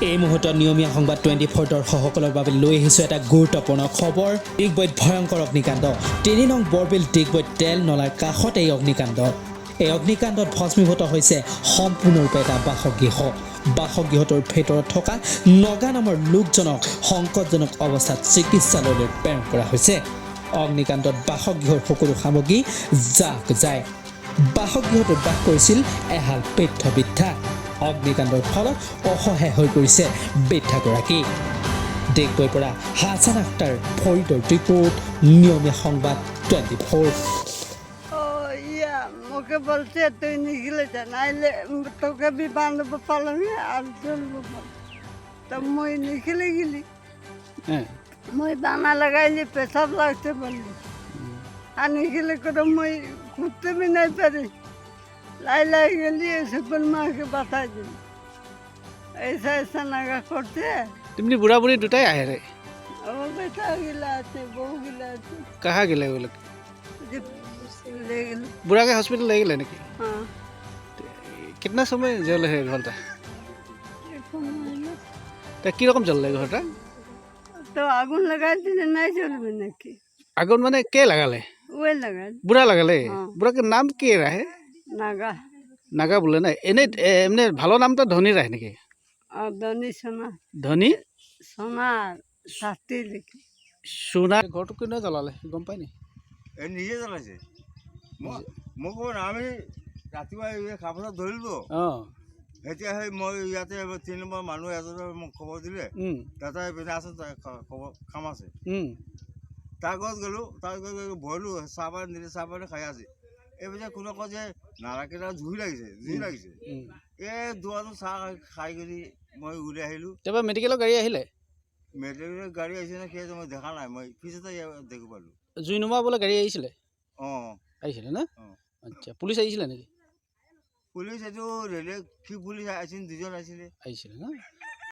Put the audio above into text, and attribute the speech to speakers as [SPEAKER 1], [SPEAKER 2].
[SPEAKER 1] এই মুহূৰ্তত নিয়মীয়া সংবাদ 24 দৰ্শকসকলৰ বাবে লৈ আহিছোঁ এটা গুৰুত্বপূৰ্ণ খবৰ। ডিগবৈত ভয়ংকৰ অগ্নিকাণ্ড। 3 নং বৰবিল ডিগবৈত তেল নলাৰ কাষত এই অগ্নিকাণ্ড। এই অগ্নিকাণ্ডত ভস্মীভূত হৈছে সম্পূৰ্ণৰূপে এটা বাসগৃহ। বাসগৃহটোৰ ভিতৰত থকা নগা নামৰ লোকজনক সংকটজনক অৱস্থাত চিকিৎসালয়লৈ প্ৰেৰণ কৰা হৈছে। অগ্নিকাণ্ডত বাসগৃহৰ সকলো সামগ্ৰী জাক যায়। বাসগৃহটোত বাস কৰিছিল এহাল বৃদ্ধ বৃদ্ধা। অগ্নিকাণ্ডৰ ফলত অসহায় হৈ পৰিছে বৃদ্ধাগৰাকী। ডিগবৈৰ পৰা হাছান আখতাৰ ফৰিদৰ ৰিপোৰ্ট, নিয়মীয়া সংবাদ 24।
[SPEAKER 2] मुझे बोलते तो निकले नाइले तो कभी बांध पालेंगे और चल तब मैं निकले गिली मैं दाना लगाई पेशाब लगते बोली और निकले करो मैं घूमते भी नहीं पारी लाई लाई गली ऐसे पर माँ के बता दी ऐसा ऐसा नगा करते
[SPEAKER 3] तुमने बुढ़ा बुढ़ी दुटाई आए रे
[SPEAKER 2] वो बेटा गिला आते बहू गिला आते
[SPEAKER 3] कहाँ गिले वो लोग
[SPEAKER 2] ले गए
[SPEAKER 3] बुढ़ा के हॉस्पिटल ले गए निकी
[SPEAKER 2] हाँ
[SPEAKER 3] कितना समय जल है घरटा तो की रकम चल रहा घरटा
[SPEAKER 2] तो आगुन लगा दी नहीं चल बने की
[SPEAKER 3] आगन माने के लगा ले
[SPEAKER 2] वे लगा
[SPEAKER 3] बुढ़ा लगा ले
[SPEAKER 2] हाँ।
[SPEAKER 3] बुढ़ा के नाम के रहे
[SPEAKER 2] नागा
[SPEAKER 3] नागा बोले ना एने एमने ভালো নাম তো ধনী রাহে নাকি
[SPEAKER 2] और धनी सोना
[SPEAKER 3] ধনী
[SPEAKER 2] सोना शास्त्री लिखी
[SPEAKER 3] সোনা ঘৰটো কোনে জ্বলালে গম পাই নি
[SPEAKER 4] এই নিজে জ্বলাইছে মোক আমি ৰাতিপুৱা খাবলৈ ধৰিলো
[SPEAKER 3] অঁ
[SPEAKER 4] এতিয়া সেই মই ইয়াতে 3 নম্বৰ মানুহ এজনে মোক খবৰ দিলে তাতে পিনে আছে খবৰ কাম আছে তাৰ ঘৰত গ'লো তাৰ ভয়লো চাহপানী দিলে চাহপানী খাই আছে এইপিনে কোনো কয় যে নাৰাকেইটা জুই লাগিছে এই দুৱাৰটো চাহ খাই কৰি মই ওলাই আহিলোঁ
[SPEAKER 3] তাৰপৰা মেডিকেলৰ গাড়ী আহিলে
[SPEAKER 4] মেডিকেলৰ গাড়ী আহিছে নে কি মই দেখা নাই মই পিছতে দেখি পালোঁ
[SPEAKER 3] জুই নুমা বোলে গাড়ী আহিছিলে
[SPEAKER 4] অঁ
[SPEAKER 3] আহিছিলে না
[SPEAKER 4] অঁ
[SPEAKER 3] আচ্ছা পুলিচ আহিছিলে নেকি
[SPEAKER 4] পুলিচ এইটো ৰেলে কি পুলিচ আহিছিল দুজন আহিছিলে
[SPEAKER 3] আহিছিলে না